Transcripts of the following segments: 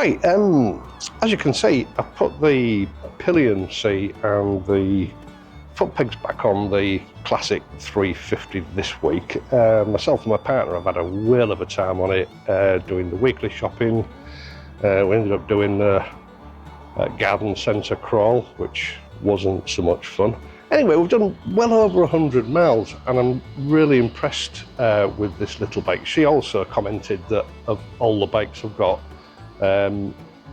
Right, as you can see, I've put the pillion seat and the foot pegs back on the classic 350 this week. Myself and my partner have had a whale of a time on it, doing the weekly shopping. We ended up doing a garden centre crawl, which wasn't so much fun. Anyway, we've done well over 100 miles and I'm really impressed with this little bike. She also commented that of all the bikes I've got,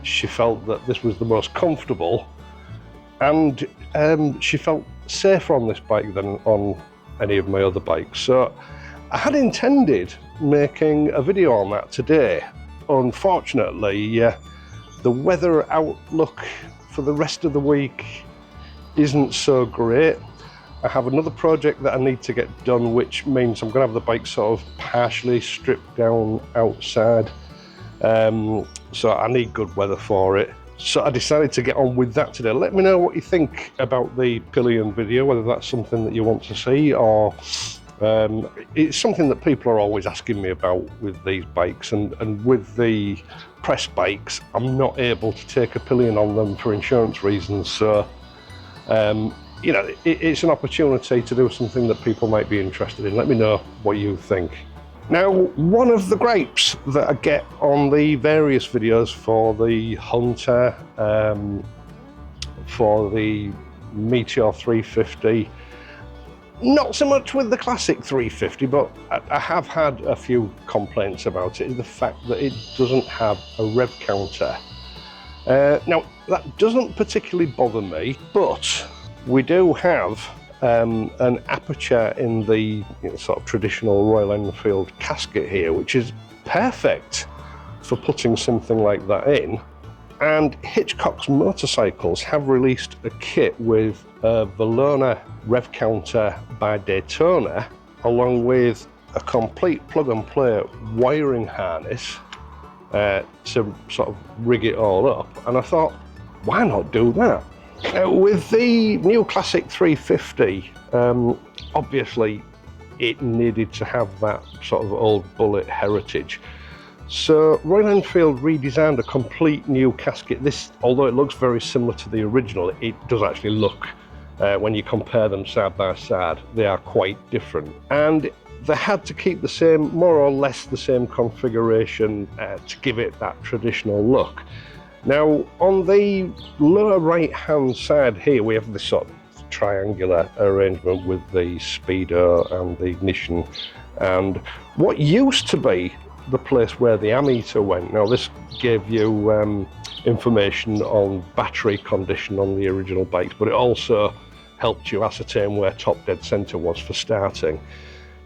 she felt that this was the most comfortable, and she felt safer on this bike than on any of my other bikes. So I had intended making a video on that today. Unfortunately, the weather outlook for the rest of the week isn't so great. I have another project that I need to get done, which means I'm going to have the bike sort of partially stripped down outside. So I need good weather for it. So I decided to get on with that today. Let me know what you think about the pillion video, whether that's something that you want to see, or it's something that people are always asking me about with these bikes, and with the press bikes I'm not able to take a pillion on them for insurance reasons. So you know, it's an opportunity to do something that people might be interested in. Let me know what you think. Now, one of the gripes that I get on the various videos for the Hunter, for the Meteor 350, not so much with the classic 350, but I have had a few complaints about it, is the fact that it doesn't have a rev counter. Now, that doesn't particularly bother me, but we do have an aperture in the sort of traditional Royal Enfield casket here, which is perfect for putting something like that in. And Hitchcock's motorcycles have released a kit with a Valona rev counter by Daytona, along with a complete plug and play wiring harness to sort of rig it all up. And I thought, why not do that? With the new classic 350, obviously it needed to have that sort of old bullet heritage. So Royal Enfield redesigned a complete new casket. This, although it looks very similar to the original, it does actually look, when you compare them side by side, they are quite different. And they had to keep the same, more or less the same configuration to give it that traditional look. Now, on the lower right hand side here, we have this sort of triangular arrangement with the speedo and the ignition, and what used to be the place where the ammeter went. Now, this gave you information on battery condition on the original bikes, but it also helped you ascertain where top dead center was for starting.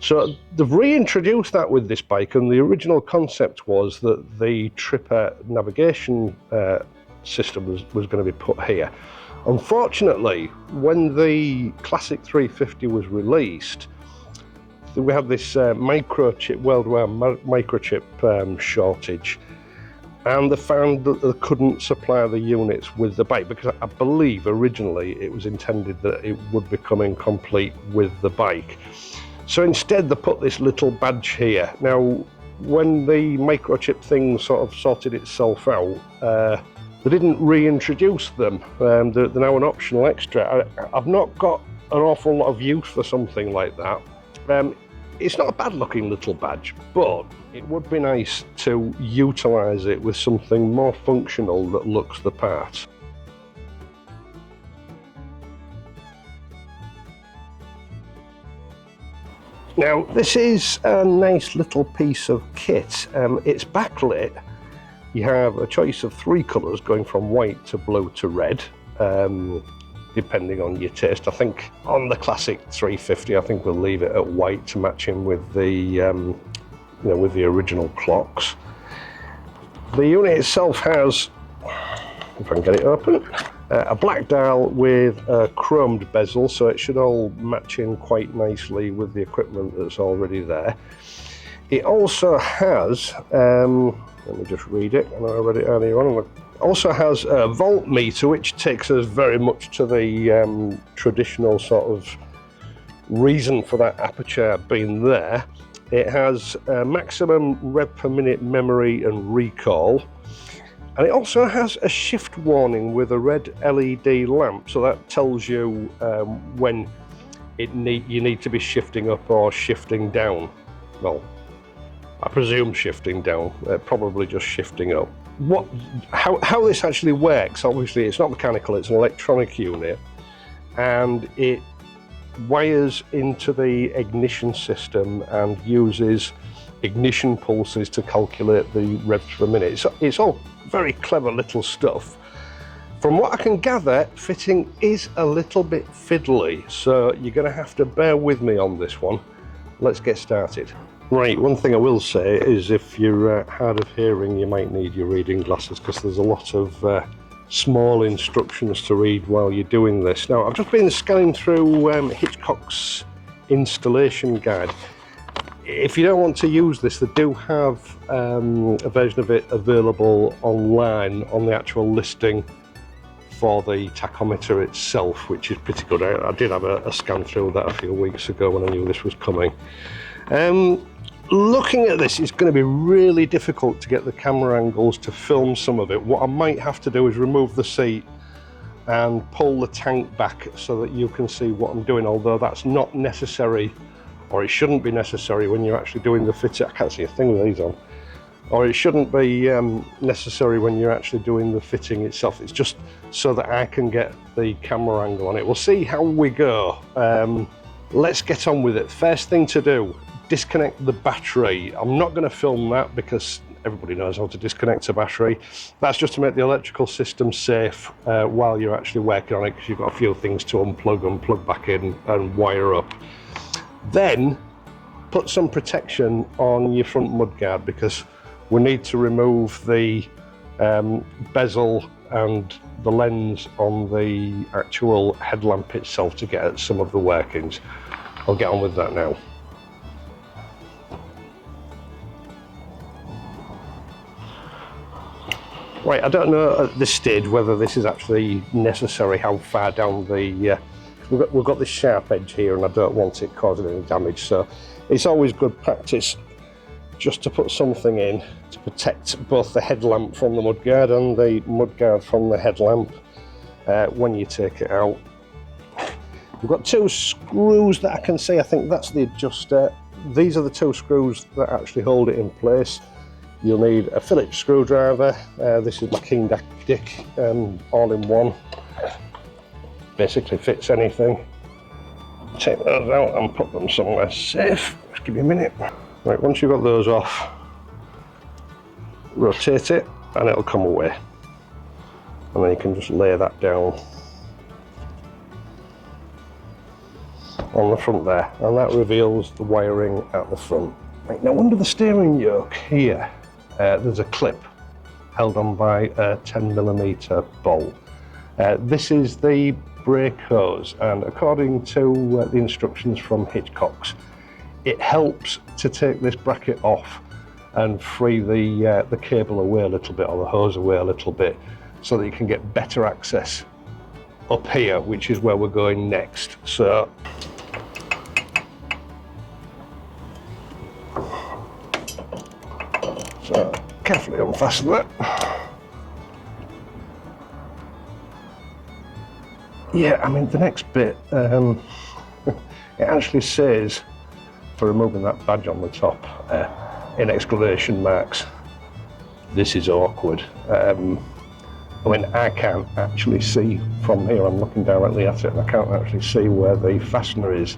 So they've reintroduced that with this bike, and the original concept was that the tripper navigation system was going to be put here. Unfortunately, when the classic 350 was released, we had this microchip, worldwide microchip shortage, and they found that they couldn't supply the units with the bike, because I believe originally it was intended that it would be coming complete with the bike. So instead they put this little badge here. Now, when the microchip thing sort of sorted itself out, they didn't reintroduce them. They're now an optional extra. I've not got an awful lot of use for something like that. It's not a bad looking little badge, but it would be nice to utilise it with something more functional that looks the part. Now, this is a nice little piece of kit. It's backlit. You have a choice of 3 colours, going from white to blue to red, depending on your taste. I think on the classic 350, I think we'll leave it at white to match in with the, with the original clocks. The unit itself has, if I can get it open, a black dial with a chromed bezel, so it should all match in quite nicely with the equipment that's already there. It also has, let me just read it, I know I read it earlier on. It also has a voltmeter, which takes us very much to the traditional sort of reason for that aperture being there. It has maximum rev per minute memory and recall. And it also has a shift warning with a red LED lamp, so that tells you when you need to be shifting up or shifting down. Well, I presume shifting down, probably just shifting up. How this actually works, obviously it's not mechanical, it's an electronic unit, and it wires into the ignition system and uses ignition pulses to calculate the revs per minute. It's all very clever little stuff. From what I can gather, fitting is a little bit fiddly, so you're going to have to bear with me on this one. Let's get started. Right, one thing I will say is if you're hard of hearing, you might need your reading glasses, because there's a lot of small instructions to read while you're doing this. Now, I've just been scanning through Hitchcock's installation guide. If you don't want to use this, they do have a version of it available online on the actual listing for the tachometer itself, which is pretty good. I did have a scan through that a few weeks ago when I knew this was coming. Looking at this, it's going to be really difficult to get the camera angles to film some of it. What I might have to do is remove the seat and pull the tank back so that you can see what I'm doing, although that's not necessary, or it shouldn't be necessary when you're actually doing the fitting. I can't see a thing with these on. Or it shouldn't be necessary when you're actually doing the fitting itself. It's just so that I can get the camera angle on it. We'll see how we go. Let's get on with it. First thing to do, disconnect the battery. I'm not going to film that because everybody knows how to disconnect a battery. That's just to make the electrical system safe while you're actually working on it, because you've got a few things to unplug and plug back in and wire up. Then put some protection on your front mudguard, because we need to remove the bezel and the lens on the actual headlamp itself to get at some of the workings. I'll get on with that now. Right, I don't know at this stage whether this is actually necessary, how far down the... we've got this sharp edge here and I don't want it causing any damage, so it's always good practice just to put something in to protect both the headlamp from the mudguard and the mudguard from the headlamp when you take it out. We've got two screws that I can see. I think that's the adjuster. These are the two screws that actually hold it in place. You'll need a Phillips screwdriver. This is my King Dick all in one. Basically fits anything. Take those out and put them somewhere safe. Just give me a minute. Right, once you've got those off, rotate it and it'll come away. And then you can just lay that down on the front there, and that reveals the wiring at the front. Right, now under the steering yoke here, there's a clip held on by a 10mm bolt. This is the brake hose, and according to the instructions from Hitchcock's, it helps to take this bracket off and free the cable away a little bit, or the hose away a little bit, so that you can get better access up here, which is where we're going next. So carefully unfasten that. Yeah, I mean the next bit, it actually says, for removing that badge on the top, in exclamation marks, "This is awkward." I mean, I can't actually see from here. I'm looking directly at it and I can't actually see where the fastener is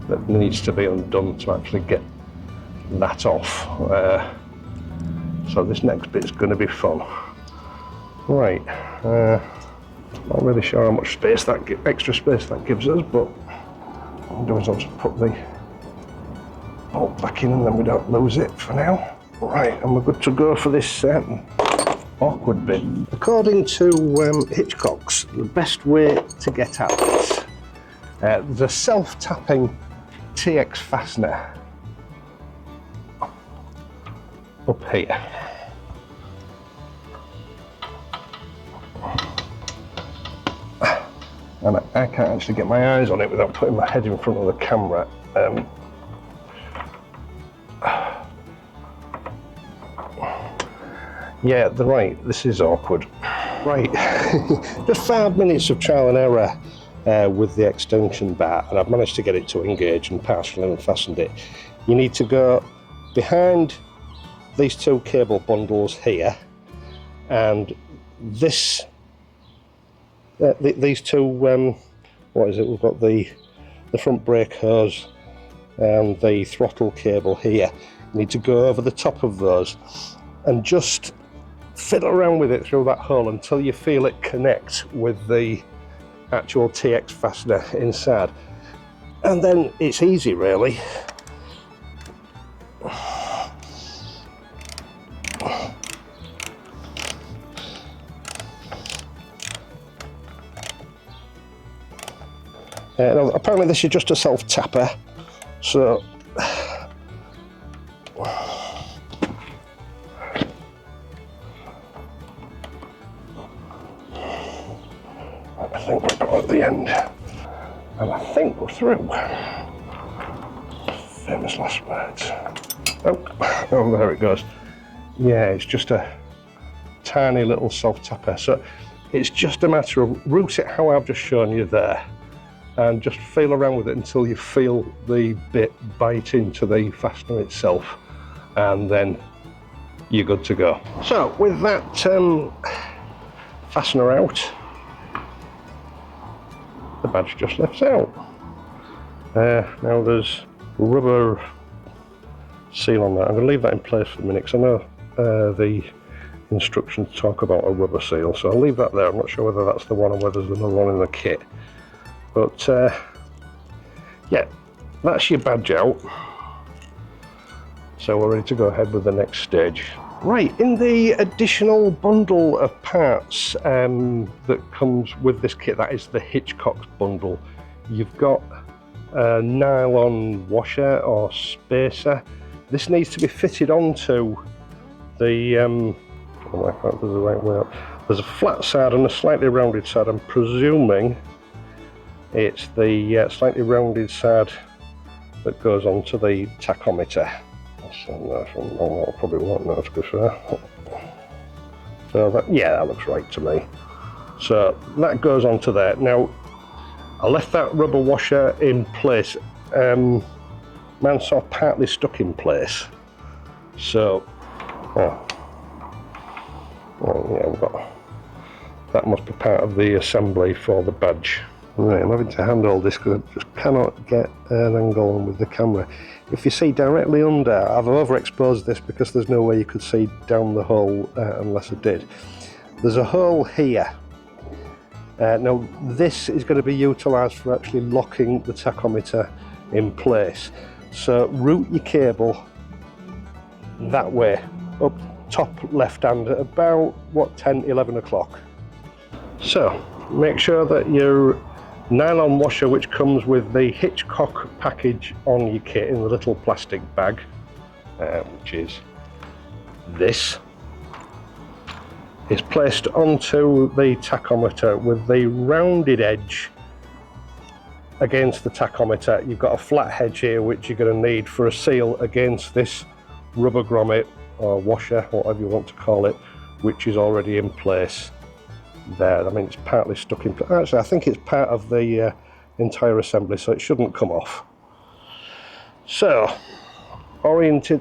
that needs to be undone to actually get that off. So this next bit is going to be fun. Right, not really sure how much space extra space that gives us, but what I'm doing is I'll just put the bolt back in and then we don't lose it for now. Right, and we're good to go for this awkward bit. According to Hitchcock's, the best way to get at this, there's a self-tapping TX fastener up here. And I can't actually get my eyes on it without putting my head in front of the camera. Yeah, right, this is awkward. Right, just 5 minutes of trial and error with the extension bar, and I've managed to get it to engage and partially unfastened it. You need to go behind these two cable bundles here, and this, these two, what is it, we've got the front brake hose and the throttle cable here. You need to go over the top of those and just fiddle around with it through that hole until you feel it connect with the actual TX fastener inside, and then it's easy really. Now, apparently this is just a self-tapper, so I think we're about at the end, and I think we're through. Famous last words. Oh, there it goes. Yeah, it's just a tiny little self-tapper, so it's just a matter of route it how I've just shown you there, and just feel around with it until you feel the bit bite into the fastener itself, and then you're good to go. So with that fastener out, the badge just lifts out. Now there's rubber seal on that. I'm going to leave that in place for a minute because I know the instructions talk about a rubber seal, so I'll leave that there. I'm not sure whether that's the one or whether there's another one in the kit. But yeah, that's your badge out. So we're ready to go ahead with the next stage. Right, in the additional bundle of parts that comes with this kit, that is the Hitchcock bundle, you've got a nylon washer or spacer. This needs to be fitted onto the, I don't know if that was the right way up. There's a flat side and a slightly rounded side. I'm presuming it's the slightly rounded side that goes onto the tachometer. I probably won't know, to be fair. So that, yeah, that looks right to me. So that goes onto there. Now, I left that rubber washer in place. Mine's sort of partly stuck in place. So, yeah, we've got, that must be part of the assembly for the badge. Right, I'm having to handle this because I just cannot get an angle on with the camera. If you see directly under, I've overexposed this because there's no way you could see down the hole unless I did. There's a hole here. Now this is going to be utilised for actually locking the tachometer in place. So route your cable that way, up top left hand at about, what, 10, 11 o'clock. So make sure that your nylon washer, which comes with the Hitchcock package on your kit in the little plastic bag, which is this, is placed onto the tachometer with the rounded edge against the tachometer. You've got a flat edge here which you're going to need for a seal against this rubber grommet or washer, whatever you want to call it, which is already in place there. I mean, it's partly stuck in place. Actually, I think it's part of the entire assembly, so it shouldn't come off. So, orienting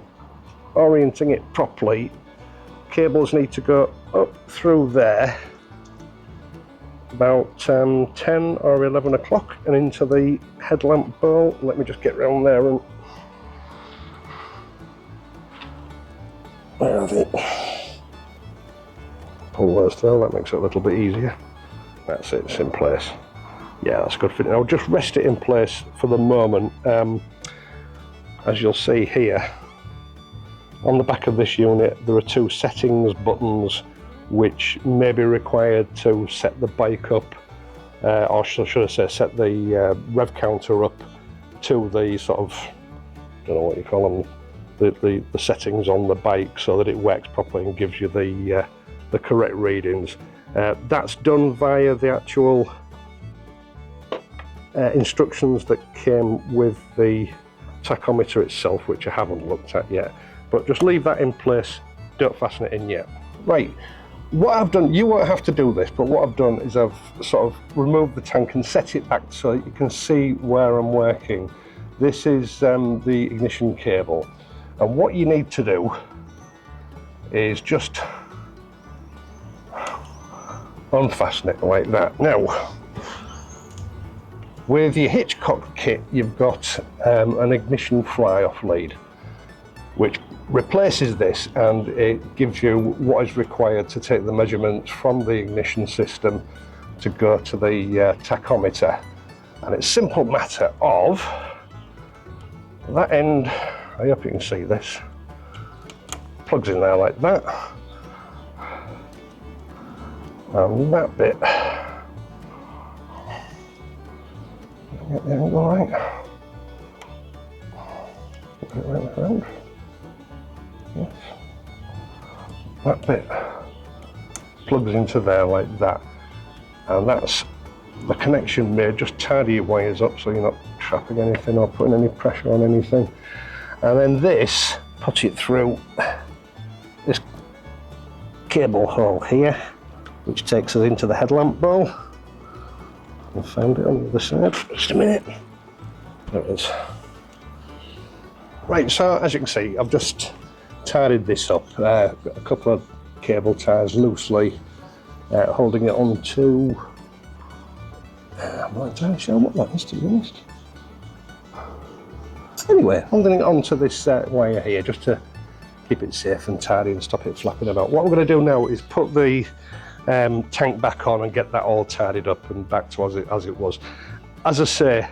it properly, cables need to go up through there about 10 or 11 o'clock and into the headlamp bowl. Let me just get round there and where are they? Pull those through, that makes it a little bit easier. That's it, it's in place. Yeah, that's good fitting. I'll just rest it in place for the moment. As you'll see here, on the back of this unit, there are two settings buttons which may be required to set the bike up, or should I say, set the rev counter up to the sort of, I don't know what you call them, the settings on the bike so that it works properly and gives you the correct readings. That's done via the actual instructions that came with the tachometer itself, which I haven't looked at yet. But just leave that in place, don't fasten it in yet. Right, what I've done, you won't have to do this, but what I've done is I've sort of removed the tank and set it back so that you can see where I'm working. This is the ignition cable, and what you need to do is just unfasten it like that. Now, with your Hitchcock kit, you've got an ignition fly-off lead, which replaces this, and it gives you what is required to take the measurements from the ignition system to go to the tachometer. And it's a simple matter of that end, I hope you can see this, plugs in there like that, and that bit, get the angle right, get it right around. Yes. That bit plugs into there like that, and that's the connection made. Just tidy your wires up so you're not trapping anything or putting any pressure on anything. And then this, put it through this cable hole here, which takes us into the headlamp bowl. I found it on the other side, just a minute. There it is. Right, so as you can see, I've just tidied this up, got a couple of cable ties loosely, holding it onto, I'm not entirely sure what that is, to be honest. Anyway, holding it onto this wire here just to keep it safe and tidy and stop it flapping about. What I'm going to do now is put the tank back on and get that all tidied up and back to as it was. As I say,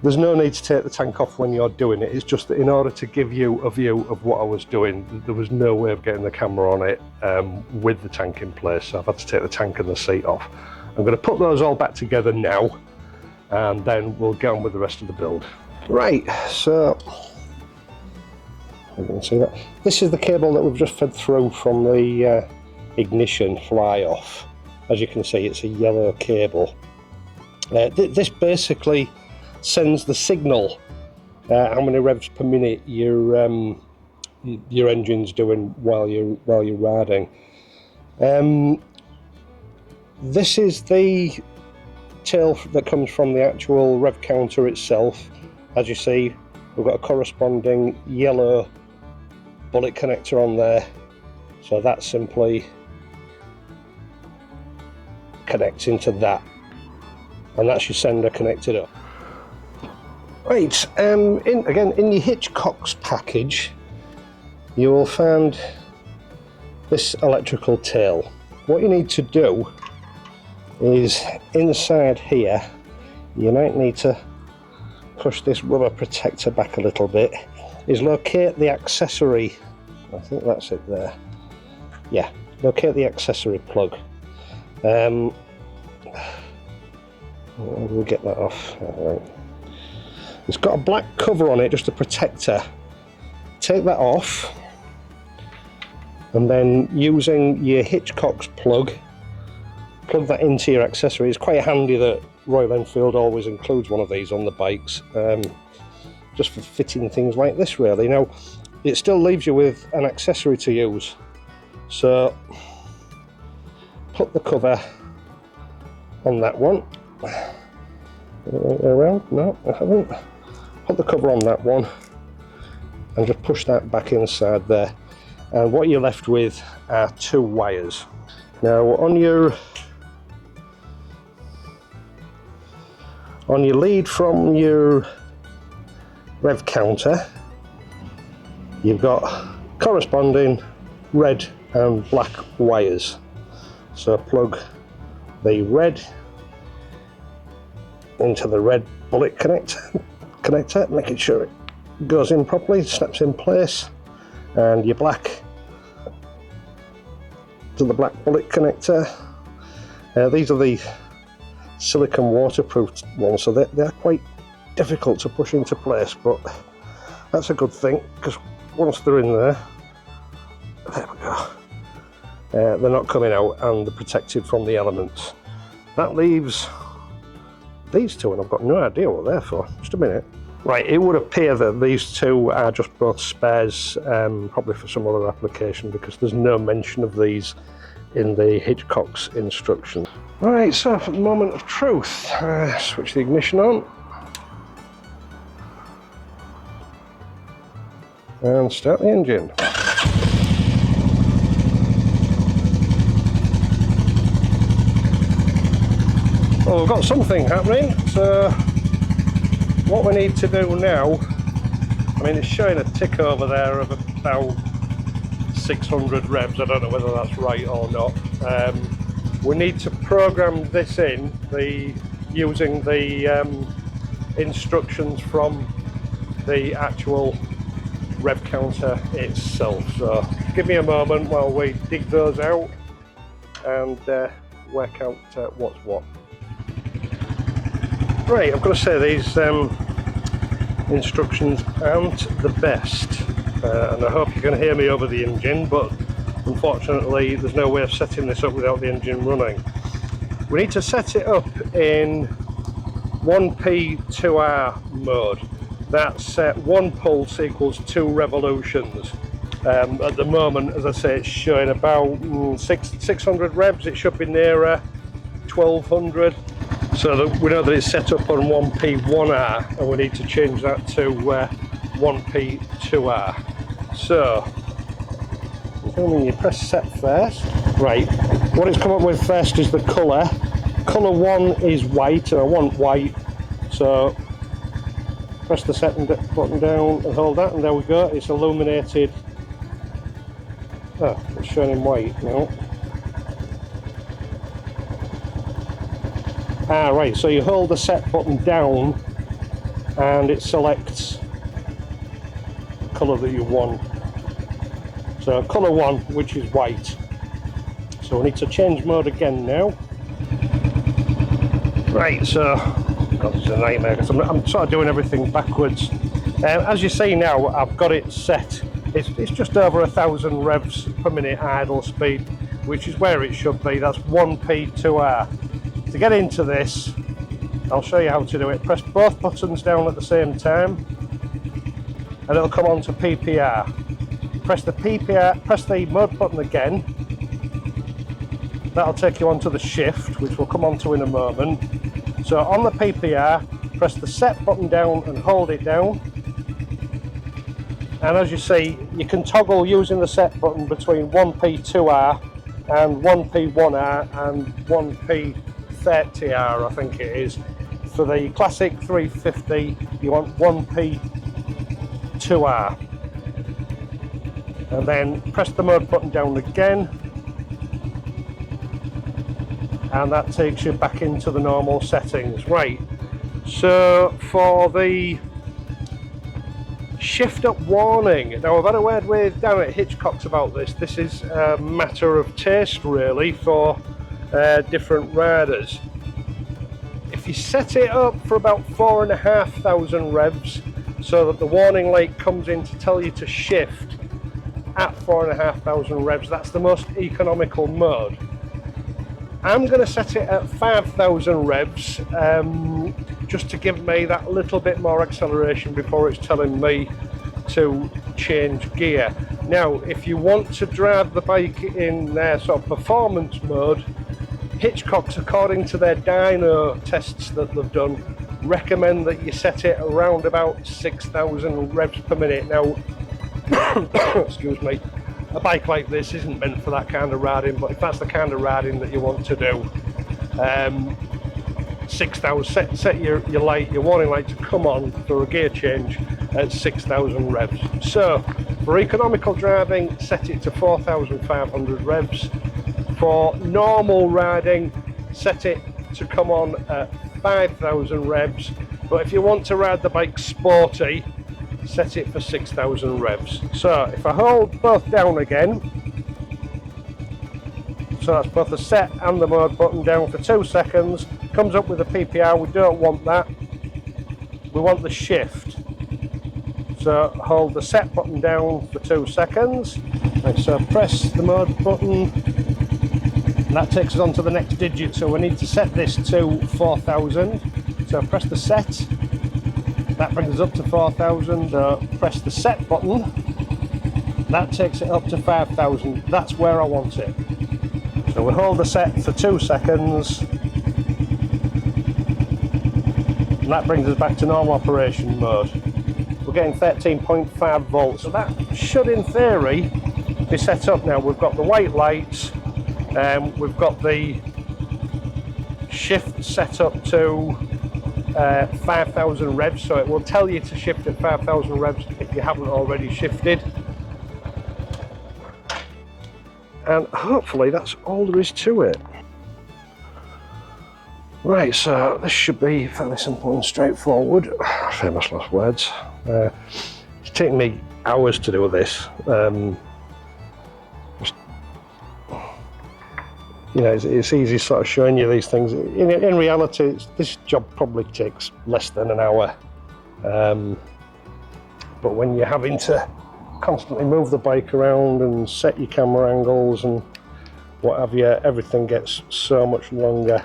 there's no need to take the tank off when you're doing it. It's just that in order to give you a view of what I was doing, there was no way of getting the camera on it with the tank in place, so I've had to take the tank and the seat off. I'm going to put those all back together now, and then we'll get on with the rest of the build. Right, so you can see that. This is the cable that we've just fed through from the ignition fly-off. As you can see, it's a yellow cable. This basically sends the signal how many revs per minute your engine's doing while you're riding. This is the tail that comes from the actual rev counter itself. As you see, we've got a corresponding yellow bullet connector on there, so that simply connects into that, and that's your sender connected up. Right, again, in your Hitchcock's package, you will find this electrical tail. What you need to do is, inside here, you might need to push this rubber protector back a little bit, is locate the accessory, I think that's it there, yeah, locate the accessory plug. How do we get that off? Right. It's got a black cover on it, just a protector. Take that off, and then using your Hitchcock's plug that into your accessory. It's quite handy that Royal Enfield always includes one of these on the bikes, just for fitting things like this really. Now, it still leaves you with an accessory to use, so put the cover on that one. Around? No, I haven't. Put the cover on that one and just push that back inside there, and what you're left with are two wires. Now, on your lead from your rev counter, you've got corresponding red and black wires, so plug the red into the red bullet connector, making sure it goes in properly, snaps in place, and your black to the black bullet connector. These are the silicone waterproof ones, so they're quite difficult to push into place, but that's a good thing, because once they're in there we go, they're not coming out and they're protected from the elements. That leaves these two, and I've got no idea what they're for. Just a minute. Right, it would appear that these two are just both spares, probably for some other application, because there's no mention of these in the Hitchcock's instructions. Right, so for the moment of truth, switch the ignition on and start the engine. Well, we've got something happening, so what we need to do now, I mean, it's showing a tick over there of about 600 revs. I don't know whether that's right or not. We need to program this in using the instructions from the actual rev counter itself. So give me a moment while we dig those out and work out what's what. Right, I've got to say these instructions aren't the best, and I hope you can hear me over the engine, but unfortunately there's no way of setting this up without the engine running. We need to set it up in 1P2R mode. That's 1 pulse equals 2 revolutions. At the moment, as I say, it's showing about 600 revs. It should be nearer 1200. So that we know that it's set up on 1P1R, and we need to change that to 1P2R. So, you press set first. Right, what it's come up with first is the colour. Colour 1 is white, and I want white. So, press the set button down and hold that, and there we go. It's illuminated. Oh, it's showing in white now. Ah, right, so you hold the set button down and it selects the colour that you want. So colour 1, which is white. So we need to change mode again now. Right, so, God, this is a nightmare because I'm sort of doing everything backwards. As you see now, I've got it set. It's just over 1000 revs per minute idle speed, which is where it should be. That's 1P2R. To get into this, I'll show you how to do it. Press both buttons down at the same time and it'll come on to PPR. Press the PPR, press the mode button again. That'll take you onto the shift, which we'll come on to in a moment. So on the PPR, press the set button down and hold it down. And as you see, you can toggle using the set button between 1P2R and 1P1R and 1P30R, I think it is. For the classic 350, you want 1P2R. And then press the mode button down again. And that takes you back into the normal settings. Right, so for the shift up warning, now I've had a word with down at Hitchcock's about this. This is a matter of taste really for different riders. If you set it up for about 4,500 revs so that the warning light comes in to tell you to shift at 4,500 revs, that's the most economical mode. I'm going to set it at 5,000 revs just to give me that little bit more acceleration before it's telling me to change gear. Now, if you want to drive the bike in their sort of performance mode, Hitchcock's, according to their dyno tests that they've done, recommend that you set it around about 6,000 revs per minute. Now, excuse me, a bike like this isn't meant for that kind of riding, but if that's the kind of riding that you want to do, 6,000, set your warning light to come on for a gear change at 6,000 revs. So for economical driving, set it to 4,500 revs. For normal riding, set it to come on at 5,000 revs. But if you want to ride the bike sporty, set it for 6,000 revs. So if I hold both down again, so that's both the set and the mode button down for 2 seconds, comes up with a PPR. We don't want that, we want the shift. So hold the set button down for 2 seconds. Right, so press the mode button, and that takes us on to the next digit. So we need to set this to 4,000. So press the set, That brings us up to 4,000. Press the set button. That takes it up to 5,000. That's where I want it. So we hold the set for 2 seconds. And that brings us back to normal operation mode. We're getting 13.5 volts. So that should, in theory, be set up now. We've got the white lights. We've got the shift set up to 5,000 revs, so it will tell you to shift at 5,000 revs if you haven't already shifted. And hopefully that's all there is to it. Right, so this should be fairly simple and straightforward. Famous last words. It's taken me hours to do this. You know, it's easy sort of showing you these things. In reality, this job probably takes less than an hour. But when you're having to constantly move the bike around and set your camera angles and what have you, everything gets so much longer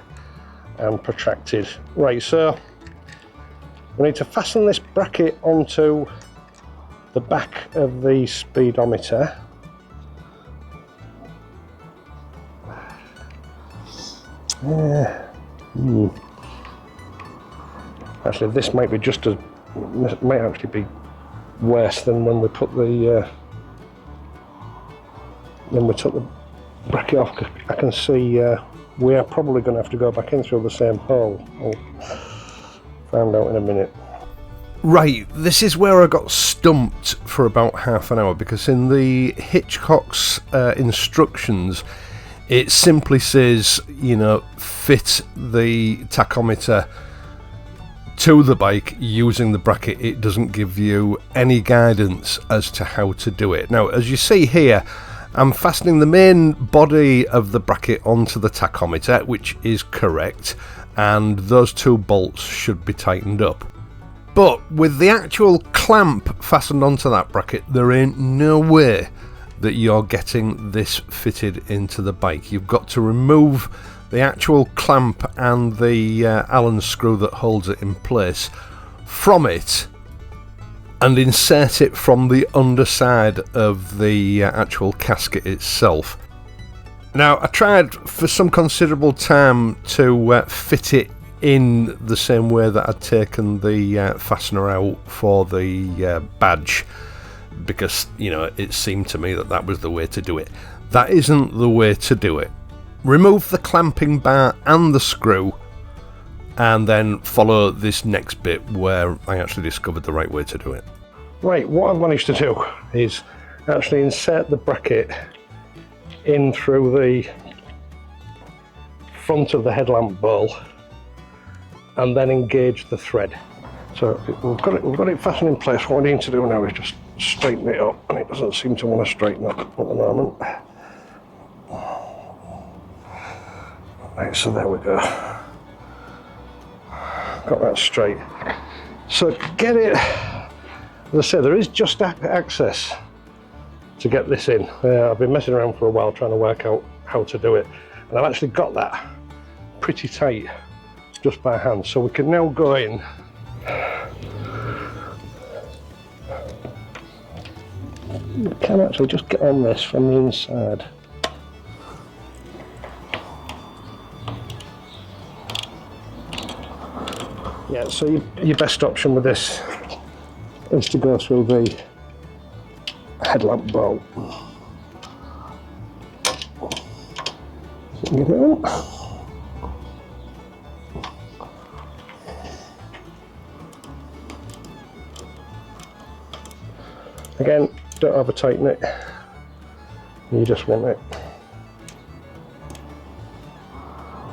and protracted. Right, so we need to fasten this bracket onto the back of the speedometer. Actually, this might be just as, might actually be worse than when we put the when we took the bracket off. I can see we are probably going to have to go back in through the same hole. I'll find out in a minute. Right, this is where I got stumped for about half an hour, because in the Hitchcock's instructions it simply says, you know, fit the tachometer to the bike using the bracket. It doesn't give you any guidance as to how to do it. Now, as you see here, I'm fastening the main body of the bracket onto the tachometer, which is correct, and those 2 bolts should be tightened up. But with the actual clamp fastened onto that bracket, there ain't no way that you're getting this fitted into the bike. You've got to remove the actual clamp and the Allen screw that holds it in place from it and insert it from the underside of the actual casket itself. Now, I tried for some considerable time to fit it in the same way that I'd taken the fastener out for the badge, because, you know, it seemed to me that that was the way to do it. That isn't the way to do it. Remove the clamping bar and the screw, and then follow this next bit where I actually discovered the right way to do it. Right, what I've managed to do is actually insert the bracket in through the front of the headlamp bowl and then engage the thread. So we've got it fastened in place. What we need to do now is just straighten it up, and it doesn't seem to want to straighten up at the moment. Right, so there we go. Got that straight. So to get it, as I said, there is just access to get this in. I've been messing around for a while trying to work out how to do it, and I've actually got that pretty tight just by hand. So we can now go in. You can actually just get on this from the inside. Yeah, so your best option with this is to go through the headlamp bolt. Get it in. Again, don't over tighten it, you just want it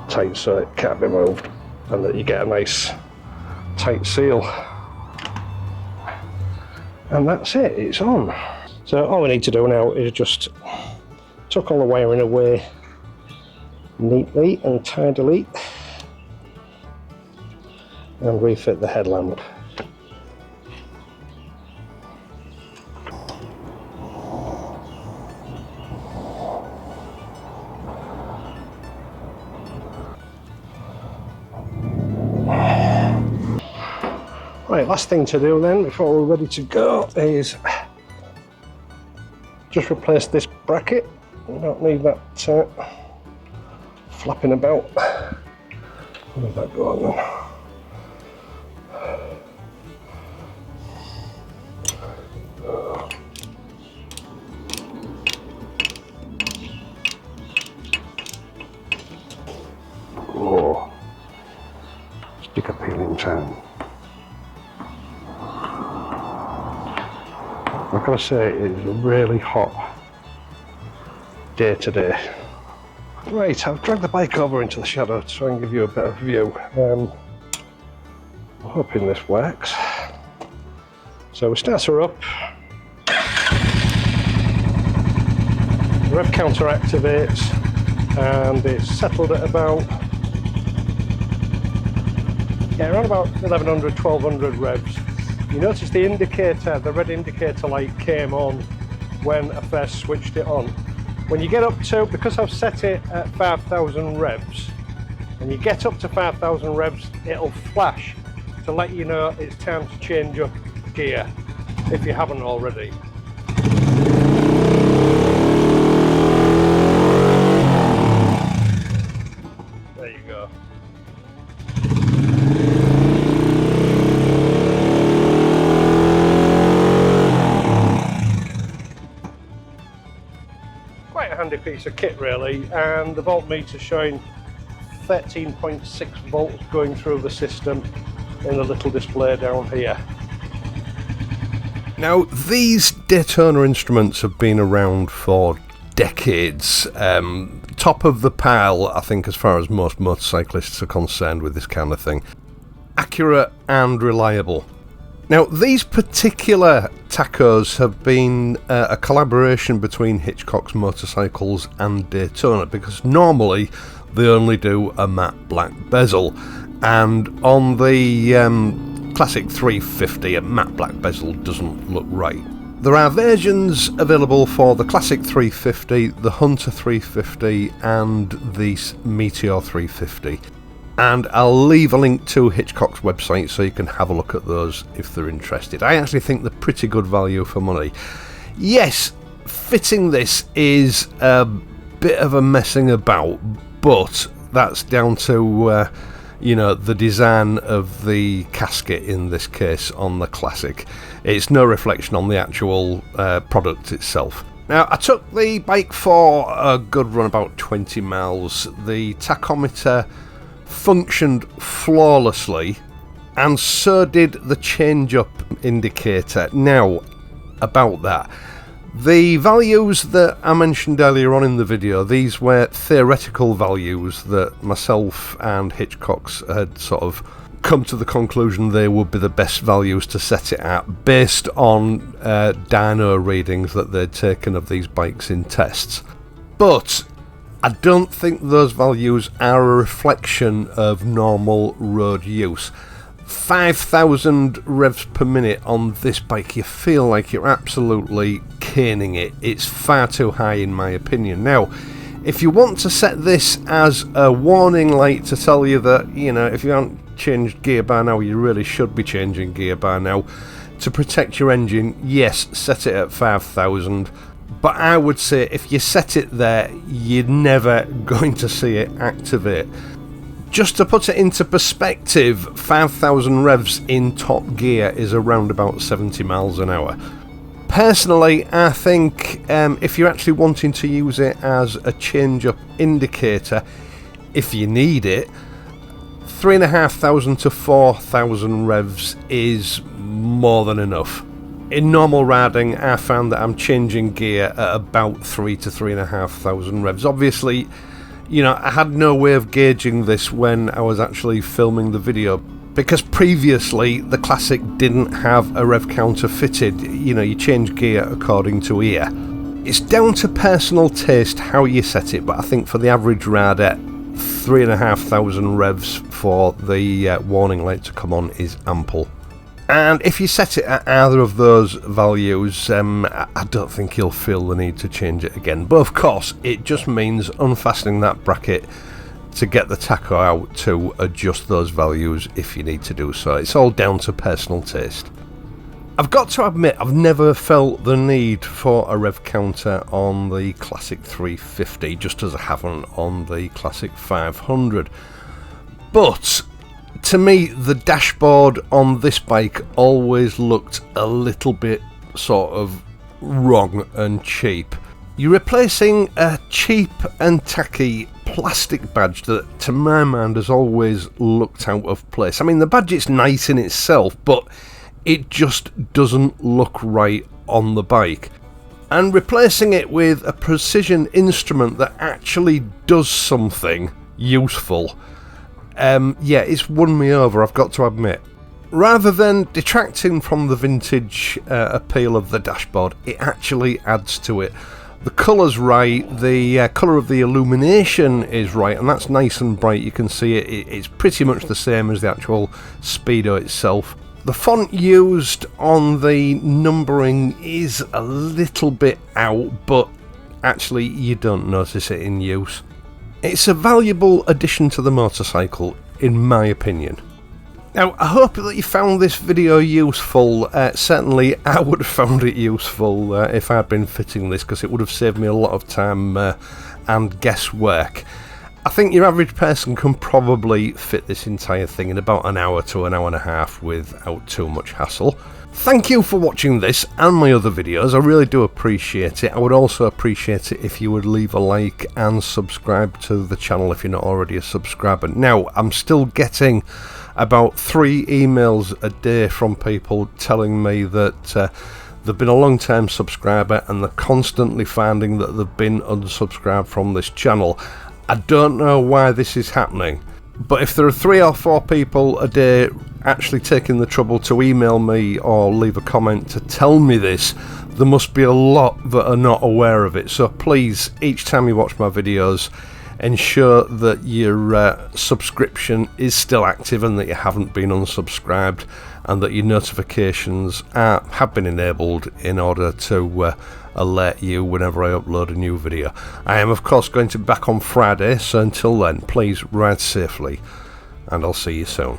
tight so it can't be moved, and that you get a nice tight seal. And that's it, it's on. So all we need to do now is just tuck all the wiring away neatly and tidily and refit the headlamp. Right, Right, last thing to do then before we're ready to go is just replace this bracket. We don't need that flapping about. Where did that go on then? Oh, sticker peeling time. I've got to say, it is a really hot day today. Right, I've dragged the bike over into the shadow to try and give you a better view. I'm hoping this works. So we start her up. The rev counter activates and it's settled at about, around about 1100, 1200 revs. You notice the indicator, the red indicator light came on when I first switched it on. When you get up to, because I've set it at 5,000 revs, when you get up to 5,000 revs, it'll flash to let you know it's time to change up gear, if you haven't already. There you go. Quite a handy piece of kit really, and the voltmeter showing 13.6 volts going through the system in the little display down here. Now, these DAYTONA instruments have been around for decades. Top of the pile, I think, as far as most motorcyclists are concerned with this kind of thing. Accurate and reliable. Now, these particular tachos have been a collaboration between Hitchcock's motorcycles and DAYTONA, because normally they only do a matte black bezel, and on the classic 350 a matte black bezel doesn't look right. There are versions available for the classic 350, the Hunter 350 and the Meteor 350. And I'll leave a link to Hitchcock's website so you can have a look at those if they're interested. I actually think they're pretty good value for money. Yes, fitting this is a bit of a messing about, but that's down to you know, the design of the casket in this case on the Classic. It's no reflection on the actual product itself. Now, I took the bike for a good run, about 20 miles. The tachometer functioned flawlessly, and so did the change-up indicator. Now, about that, the values that I mentioned earlier on in the video, these were theoretical values that myself and Hitchcock's had sort of come to the conclusion they would be the best values to set it at, based on dyno readings that they'd taken of these bikes in tests. But I don't think those values are a reflection of normal road use. 5,000 revs per minute on this bike, you feel like you're absolutely caning it. It's far too high in my opinion. Now, if you want to set this as a warning light to tell you that, you know, if you haven't changed gear by now, you really should be changing gear by now to protect your engine, yes, set it at 5,000. But I would say if you set it there, you're never going to see it activate. Just to put it into perspective, 5,000 revs in top gear is around about 70 miles an hour. Personally, I think if you're actually wanting to use it as a change-up indicator, if you need it, 3,500 to 4,000 revs is more than enough. In normal riding, I found that I'm changing gear at about 3,000 to 3,500 revs. Obviously, you know, I had no way of gauging this when I was actually filming the video, because previously the Classic didn't have a rev counter fitted. You know, you change gear according to ear. It's down to personal taste how you set it, but I think for the average rider, 3,500 revs for the warning light to come on is ample. And if you set it at either of those values, I don't think you'll feel the need to change it again. But of course, it just means unfastening that bracket, to get the tacho out to adjust those values if you need to do so. It's all down to personal taste. I've got to admit, I've never felt the need for a rev counter on the Classic 350, just as I haven't on the Classic 500. But to me, the dashboard on this bike always looked a little bit sort of wrong and cheap. You're replacing a cheap and tacky plastic badge that, to my mind, has always looked out of place. I mean, the badge is nice in itself, but it just doesn't look right on the bike. And replacing it with a precision instrument that actually does something useful, yeah, it's won me over, I've got to admit. Rather than detracting from the vintage appeal of the dashboard, it actually adds to it. The colour's right, the colour of the illumination is right, and that's nice and bright. You can see it's pretty much the same as the actual Speedo itself. The font used on the numbering is a little bit out, but actually you don't notice it in use. It's a valuable addition to the motorcycle, in my opinion. Now, I hope that you found this video useful. Certainly I would have found it useful if I had been fitting this, because it would have saved me a lot of time and guesswork. I think your average person can probably fit this entire thing in about an hour to an hour and a half without too much hassle. Thank you for watching this and my other videos, I really do appreciate it. I would also appreciate it if you would leave a like and subscribe to the channel if you're not already a subscriber. Now, I'm still getting about 3 emails a day from people telling me that they've been a long time subscriber and they're constantly finding that they've been unsubscribed from this channel. I don't know why this is happening, but if there are 3 or 4 people a day actually taking the trouble to email me or leave a comment to tell me this, there must be a lot that are not aware of it. So please, each time you watch my videos, ensure that your subscription is still active and that you haven't been unsubscribed, and that your notifications have been enabled in order to alert you whenever I upload a new video. I am of course going to be back on Friday, so until then, please ride safely and I'll see you soon.